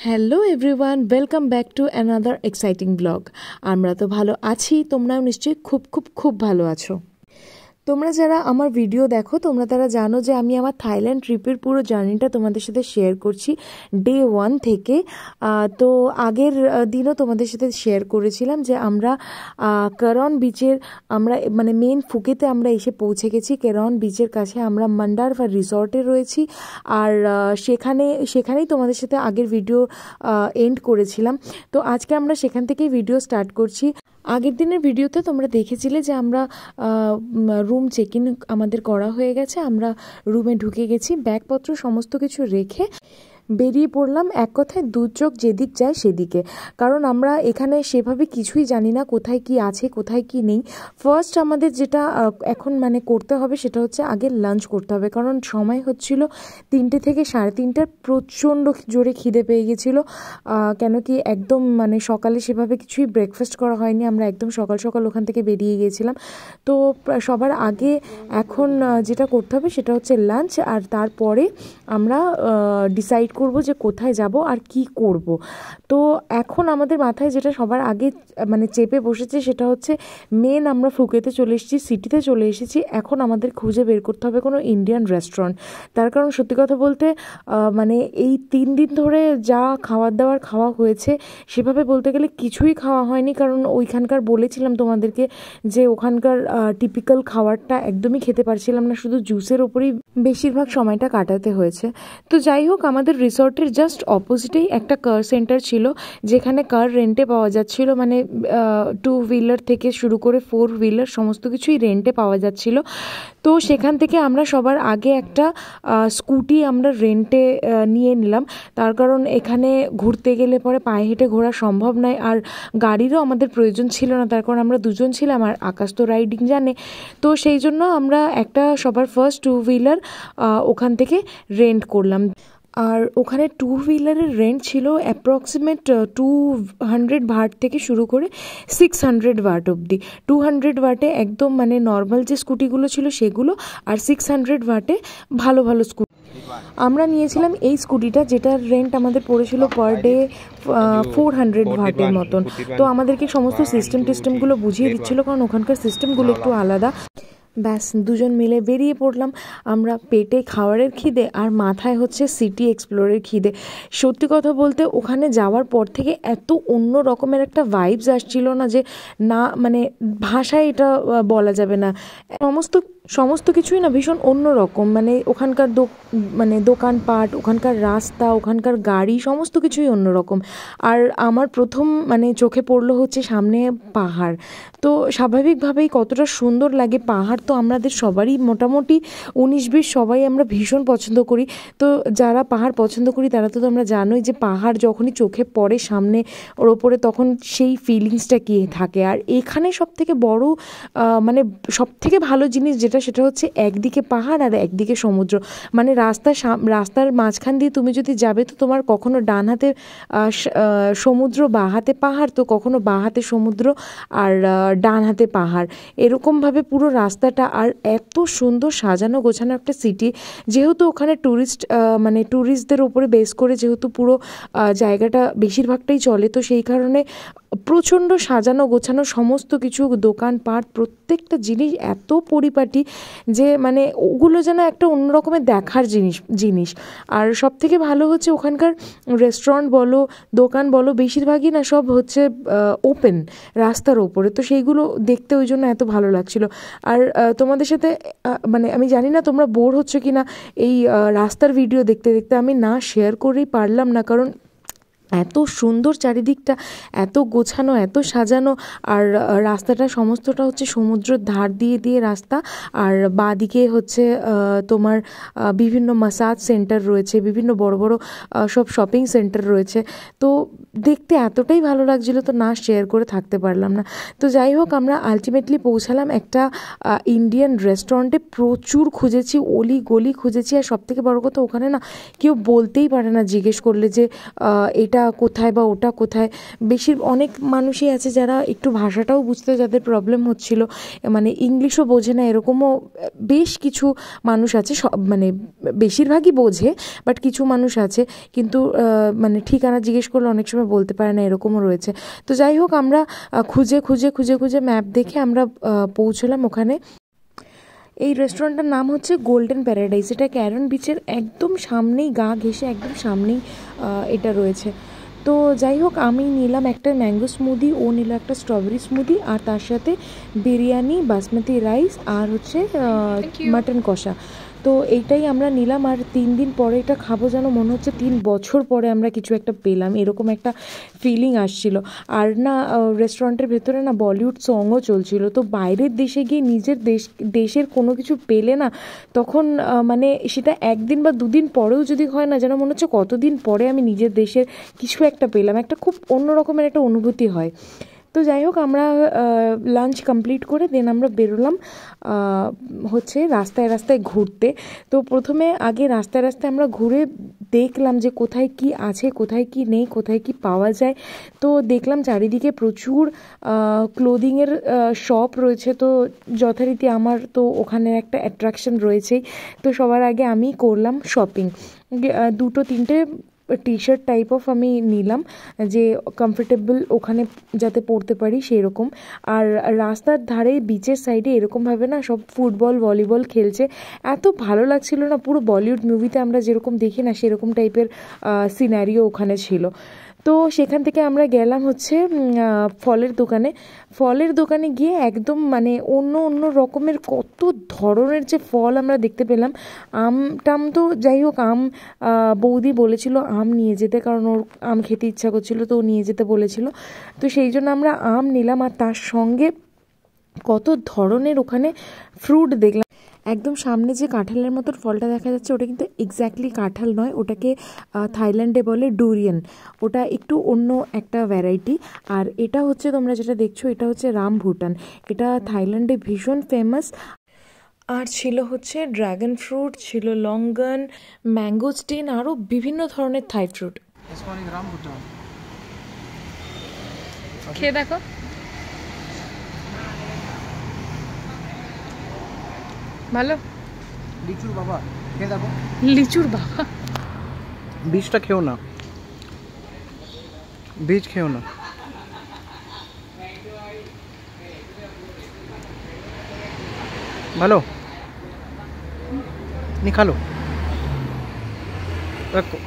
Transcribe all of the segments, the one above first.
Hello everyone, welcome back to another exciting blog. আমরা তো ভালো আছি, তোমরাও নিশ্চয়ই খুব খুব খুব ভালো আছো। তোমরা যারা আমার ভিডিও দেখো তোমরা তারা জানো যে আমি আমার থাইল্যান্ড ট্রিপের পুরো জার্নিটা তোমাদের সাথে শেয়ার করছি ডে 1 থেকে। তো আগের দিনও তোমাদের সাথে শেয়ার করেছিলাম যে আমরা কেরন বিচের মানে মেন ফুকেতে আমরা এসে পৌঁছে গেছি। কেরন বিচের কাছে আমরা মান্ডারভার রিসর্টে রয়েছি, আর সেখানেই তোমাদের সাথে আগের ভিডিও এন্ড করেছিলাম। তো আজকে আমরা সেখান থেকেই ভিডিও স্টার্ট করছি। আগের দিনের ভিডিওতে তোমরা দেখেছিলে যে আমরা রুম চেক ইন আমাদের করা হয়ে গেছে, আমরা রুমে ঢুকে গেছি, ব্যাগপত্র সমস্ত কিছু রেখে বেরিয়ে পড়লাম। এক কথায় দু চোখ যেদিক যায় সেদিকে, কারণ আমরা এখানে সেভাবে কিছুই জানি না কোথায় কি আছে কোথায় কি নেই। ফার্স্ট আমাদের যেটা এখন মানে করতে হবে সেটা হচ্ছে আগে লাঞ্চ করতে হবে, কারণ সময় হচ্ছিল 3টে থেকে 3:30। প্রচণ্ড জোরে খিদে পেয়ে গেছিলো, কেন কি একদম মানে সকালে সেভাবে কিছুই ব্রেকফাস্ট করা হয়নি, আমরা একদম সকাল সকাল ওখান থেকে বেরিয়ে গিয়েছিলাম। তো সবার আগে এখন যেটা করতে হবে সেটা হচ্ছে লাঞ্চ, আর তারপরে আমরা ডিসাইড করব যে কোথায় যাব আর কি করব। তো এখন আমাদের মাথায় যেটা সবার আগে মানে চেপে বসেছে সেটা হচ্ছে মেন আমরা ফুকেতে চলে এসেছি, সিটিতে চলে এসেছি। এখন আমাদের খুঁজে বের করতে হবে কোনো ইন্ডিয়ান রেস্টুরেন্ট। তার কারণ সত্যি কথা বলতে মানে এই 3 দিন ধরে যা খাবার দাবার খাওয়া হয়েছে সেভাবে বলতে গেলে কিছুই খাওয়া হয়নি, কারণ ওইখানকার বলেছিলাম তোমাদেরকে যে ওখানকার টিপিক্যাল খাবারটা একদমই খেতে পারছিলাম না, শুধু জুসের ওপরেই বেশিরভাগ সময়টা কাটাতে হয়েছে। তো যাই হোক, আমাদের রিসর্টের জাস্ট অপোজিটেই একটা কার সেন্টার ছিল যেখানে কার রেন্টে পাওয়া যাচ্ছিল, মানে 2 হুইলার থেকে শুরু করে 4 হুইলার সমস্ত কিছুই রেন্টে পাওয়া যাচ্ছিল। তো সেখান থেকে আমরা সবার আগে একটা স্কুটি আমরা রেন্টে নিয়ে নিলাম, তার কারণ এখানে ঘুরতে গেলে পরে পায়ে হেঁটে ঘোরা সম্ভব নয়, আর গাড়িরও আমাদের প্রয়োজন ছিল না, তার কারণ আমরা দুজন ছিলাম আর আকাশ তো রাইডিং জানে। তো সেই জন্য আমরা একটা সবার ফার্স্ট 2 হুইলার ওখান থেকে রেন্ট করলাম। আর ওখানে 2 হুইলারের রেন্ট ছিল অ্যাপ্রক্সিমেট 200 ভাট থেকে শুরু করে 600 ভাট অবধি। 200 ভাটে একদম মানে নর্মাল যে স্কুটিগুলো ছিল সেগুলো, আর 600 ভাটে ভালো ভালো স্কুটি। আমরা নিয়েছিলাম এই স্কুটিটা, যেটার রেন্ট আমাদের পড়েছিল পার ডে 400 ভাটের মতন। তো আমাদেরকে সমস্ত সিস্টেমগুলো বুঝিয়ে দিচ্ছিল, কারণ ওখানকার সিস্টেমগুলো একটু আলাদা। ব্যাস দুজন মিলে বেরিয়ে পড়লাম আমরা, পেটে খাবারের খিদে আর মাথায় হচ্ছে সিটি এক্সপ্লোরের খিদে। সত্যি কথা বলতে ওখানে যাওয়ার পর থেকে এত অন্য রকমের একটা ভাইবস আসছিল না যে না মানে ভাষায় এটা বলা যাবে না। সমস্ত কিছুই না ভীষণ অন্য রকম, মানে ওখানকার দোকানপাট, ওখানকার রাস্তা, ওখানকার গাড়ি, সমস্ত কিছুই অন্যরকম। আর আমার প্রথম মানে চোখে পড়লো হচ্ছে সামনে পাহাড়। তো স্বাভাবিকভাবেই কতটা সুন্দর লাগে পাহাড়, তো আমাদের সবারই মোটামুটি 19-20 সবাই আমরা ভীষণ পছন্দ করি। তো যারা পাহাড় পছন্দ করি তারা তো তোমরা জানোই যে পাহাড় যখনই চোখে পড়ে সামনে ওর ওপরে তখন সেই ফিলিংসটা কি থাকে। আর এখানে সবথেকে বড় মানে সবথেকে ভালো জিনিস যেটা, সেটা হচ্ছে একদিকে পাহাড় আর একদিকে সমুদ্র। মানে রাস্তার মাঝখান দিয়ে তুমি যদি যাবে তো তোমার কখনো ডান হাতে সমুদ্র বা হাতে পাহাড়, তো কখনো বা হাতে সমুদ্র আর ডান হাতে পাহাড়, এরকমভাবে পুরো রাস্তাটা। আর এত সুন্দর সাজানো গোছানো একটা সিটি, যেহেতু ওখানে ট্যুরিস্টদের ওপরে বেস করে যেহেতু পুরো জায়গাটা বেশিরভাগটাই চলে, তো সেই কারণে প্রচণ্ড সাজানো গোছানো সমস্ত কিছু, দোকানপাট, প্রত্যেকটা জিনিস এত পরিপাটি যে মানে ওগুলো যেন একটা অন্যরকমের দেখার জিনিস। আর সব থেকে ভালো হচ্ছে ওখানকার রেস্টুরেন্ট বলো দোকান বলো বেশিরভাগই না সব হচ্ছে ওপেন রাস্তার ওপরে, তো সেইগুলো দেখতে ওই জন্য এত ভালো লাগছিল। আর তোমাদের সাথে মানে আমি জানি না তোমরা বোর হচ্ছ কি না এই রাস্তার ভিডিও দেখতে দেখতে, আমি না শেয়ার করেই পারলাম না, কারণ এত সুন্দর চারিদিকটা, এত গোছানো, এত সাজানো। আর রাস্তাটা সমস্তটা হচ্ছে সমুদ্রের ধার দিয়ে রাস্তা, আর বাঁদিকে হচ্ছে তোমার বিভিন্ন মাসাজ সেন্টার রয়েছে, বিভিন্ন বড় বড় সব শপিং সেন্টার রয়েছে। তো দেখতে এতটাই ভালো লাগছিল, তো না শেয়ার করে থাকতে পারলাম না। তো যাই হোক, আমরা আলটিমেটলি পৌঁছালাম একটা ইন্ডিয়ান রেস্টুরেন্টে। প্রচুর খুঁজেছি, অলি গলি খুঁজেছি, আর সবথেকে বড় কথা ওখানে না কেউ বলতেই পারে না জিজ্ঞেস করলে যে এটা এটা কোথায় বা ওটা কোথায়। অনেক মানুষই আছে যারা একটু ভাষাটাও বুঝতে যাদের প্রবলেম হচ্ছিল, মানে ইংলিশও বোঝে না, এরকমও বেশ কিছু মানুষ আছে। মানে বেশিরভাগই বোঝে, বাট কিছু মানুষ আছে কিন্তু মানে ঠিকানা জিজ্ঞেস করলে অনেক সময় বলতে পারে না, এরকমও রয়েছে। তো যাই হোক, আমরা খুঁজে খুঁজে খুঁজে খুঁজে ম্যাপ দেখে আমরা পৌঁছলাম ওখানে। এই রেস্টুরেন্টটার নাম হচ্ছে গোল্ডেন প্যারাডাইস। এটা ক্যারন বিচের একদম সামনেই, গা ঘেঁষে একদম সামনেই এটা রয়েছে। তো যাই হোক, আমি নিলাম একটা ম্যাঙ্গো স্মুদি, ও নিল একটা স্ট্রবেরি স্মুদি, আর তার সাথে বিরিয়ানি, বাসমতি রাইস, আর হচ্ছে মাটন কষা। তো এইটাই আমরা নিলাম। আর 3 দিন পরে এটা খাবো, যেন মনে হচ্ছে 3 বছর পরে আমরা কিছু একটা পেলাম, এরকম একটা ফিলিং আসছিল। আর না, রেস্টুরেন্টের ভেতরে না বলিউড সংও চলছিল। তো বাইরের দেশে গিয়ে নিজের দেশের কোনো কিছু পেলে না, তখন মানে সেটা 1 দিন বা 2 দিন পরেও যদি হয় না, যেন মনে হচ্ছে কতদিন পরে আমি নিজের দেশের কিছু একটা পেলাম, একটা খুব অন্য রকমের একটা অনুভূতি হয়। তো যাই হোক, আমরা লাঞ্চ কমপ্লিট করে দেন আমরা বেরোলাম হচ্ছে রাস্তায় রাস্তায় ঘুরতে। তো প্রথমে আগে রাস্তায় রাস্তায় আমরা ঘুরে দেখলাম যে কোথায় কি আছে, কোথায় কি নেই, কোথায় কি পাওয়া যায়। তো দেখলাম চারিদিকে প্রচুর ক্লোদিংয়ের শপ রয়েছে। তো যথারীতি আমার তো ওখানে একটা অ্যাট্রাকশন রয়েছেই। তো সবার আগে আমি করলাম শপিং। 2-3টে টি শার্ট টাইপ অফ আমি নিলাম, যে কমফোর্টেবল ওখানে যাতে পরতে পারি সেই রকম। আর রাস্তার ধারে বিচের সাইডে এরকমভাবে না সব ফুটবল ভলিবল খেলছে, এত ভালো লাগছিল না। পুরো বলিউড মুভিতে আমরা যেরকম দেখি না, সেরকম টাইপের সিনারিও ওখানে ছিল। তো সেখান থেকে আমরা গেলাম হচ্ছে ফলের দোকানে গিয়ে একদম মানে অন্য অন্য রকমের কত ধরনের যে ফল আমরা দেখতে পেলাম। টাম তো যাই হোক, বৌদি বলেছিল আম নিয়ে যেতে, কারণ ওর আম খেতে ইচ্ছা করছিল, তো ও নিয়ে যেতে বলেছিল। তো সেই জন্য আমরা আম নিলাম, আর তার সঙ্গে কত ধরনের ওখানে ফ্রুট দেখলাম। একদম সামনে যে কাঁঠালের মতন ফলটা দেখা যাচ্ছে, ওটা কিন্তু এক্স্যাক্টলি কাঁঠাল নয়, ওটাকে থাইল্যান্ডে বলে ডুরিয়ান। ওটা একটু অন্য একটা ভ্যারাইটি। আর এটা হচ্ছে, তোমরা যেটা দেখছো, এটা হচ্ছে রামভুটান। এটা থাইল্যান্ডে ভীষণ ফেমাস। আর ছিল হচ্ছে ড্রাগন ফ্রুট, ছিল লঙ্গন, ম্যাঙ্গোস্টিন, আরও বিভিন্ন ধরনের থাই ফ্রুট। খেয়ে দেখো। ভালো। লিচুর বাবা, খেয়ে দেখো। লিচুর বাবা, বীজটা খেও না, বীজ খেও না। ভালো নিখালো রাখো।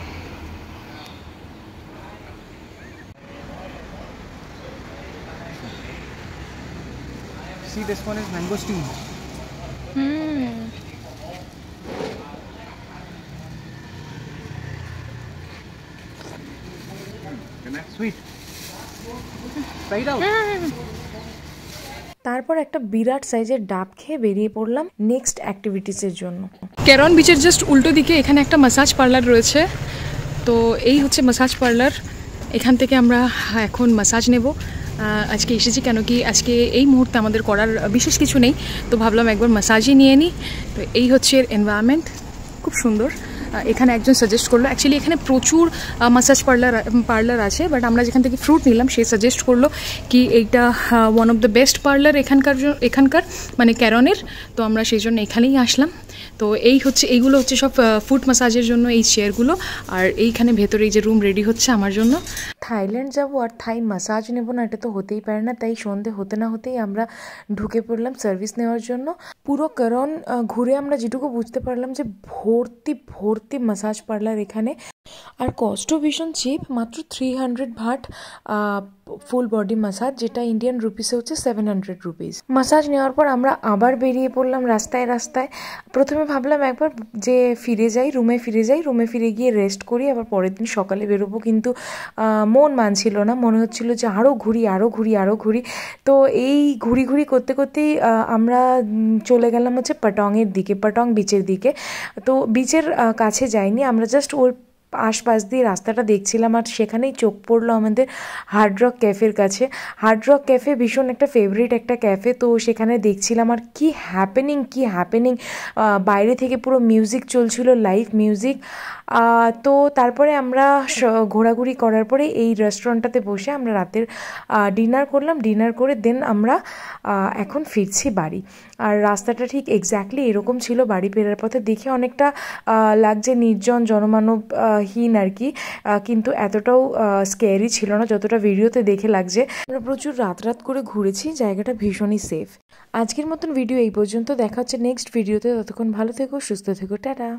See, this one is mangosteen. Sweet. Try it out. তারপর একটা বিরাট সাইজের ডাব খেয়ে বেরিয়ে পড়লাম নেক্সট অ্যাক্টিভিটিসের জন্য। ক্যারন বিচের জাস্ট উল্টো দিকে এখানে একটা ম্যাসাজ পার্লার রয়েছে। তো এই হচ্ছে ম্যাসাজ পার্লার। এখান থেকে আমরা এখন ম্যাসাজ নেব। আজকে এসেছি কেন কি আজকে এই মুহূর্তে আমাদের করার বিশেষ কিছু নেই, তো ভাবলাম একবার ম্যাসাজই নিয়ে নিই। তো এই হচ্ছে এনভায়রনমেন্ট, খুব সুন্দর। এখানে একজন সাজেস্ট করলো, অ্যাকচুয়ালি এখানে প্রচুর ম্যাসাজ পার্লার আছে, বাট আমরা যেখান থেকে ফ্রুট নিলাম সে সাজেস্ট করলো কি এইটা one of the best parlour এখানকার মানে ক্যারনের। তো আমরা সেই জন্য এখানেই আসলাম। তো এইগুলো হচ্ছে সব ফুট ম্যাসাজের জন্য এই চেয়ারগুলো, আর এইখানে ভেতরে এই যে রুম রেডি হচ্ছে আমার জন্য। থাইল্যান্ড যাবো আর থাই ম্যাসাজ নেবো না, এটা তো হতেই পারে না। তাই সন্ধে হতে না হতেই আমরা ঢুকে পড়লাম সার্ভিস নেওয়ার জন্য। পুরো ক্যারন ঘুরে আমরা যেটুকু বুঝতে পারলাম যে ভর্তি ভর্তি ম্যাসাজ পার্লার এখানে। আর কস্টও ভীষণ চিপ, মাত্র 300 ভাট ফুল বডি ম্যাসাজ, যেটা ইন্ডিয়ান রুপিসে হচ্ছে 700 রুপিস। ম্যাসাজ নেওয়ার পর আমরা আবার বেরিয়ে পড়লাম রাস্তায় রাস্তায়। প্রথমে ভাবলাম একবার যে রুমে ফিরে গিয়ে রেস্ট করি, আবার পরের দিন সকালে বেরোবো, কিন্তু মন মানছিল না, মনে হচ্ছিল যে আরও ঘুরি। তো এই ঘুরি করতে করতেই আমরা চলে গেলাম হচ্ছে পাটং বিচের দিকে। তো বিচের কাছে যাইনি, আমরা জাস্ট ওর আশপাশ দিয়ে রাস্তাটা দেখছিলাম। আর সেখানেই চোখ পড়লো আমাদের হার্ড রক ক্যাফের কাছে। হার্ড রক ক্যাফে ভীষণ একটা ফেভারিট একটা ক্যাফে। তো সেখানে দেখছিলাম, আর কি হ্যাপেনিং বাইরে থেকে পুরো মিউজিক চলছিল, লাইভ মিউজিক। তো তারপরে আমরা ঘোরাঘুরি করার পরে এই রেস্টুরেন্টটাতে বসে আমরা রাতের ডিনার করলাম। ডিনার করে দেন আমরা এখন ফিরছি বাড়ি। আর রাস্তাটা ঠিক এক্স্যাক্টলি এরকম ছিল বাড়ি ফেরার পথে। দেখে অনেকটা লাগছে নির্জন জনমানবহীন আর কি, কিন্তু এতটাও স্ক্যারি ছিল না যতটা ভিডিওতে দেখে লাগছে। আমরা প্রচুর রাত করে ঘুরেছি, জায়গাটা ভীষণই সেফ। আজকের মতন ভিডিও এই পর্যন্ত, দেখা হচ্ছে নেক্সট ভিডিওতে। ততক্ষণ ভালো থেকো, সুস্থ থেকো, টাটা।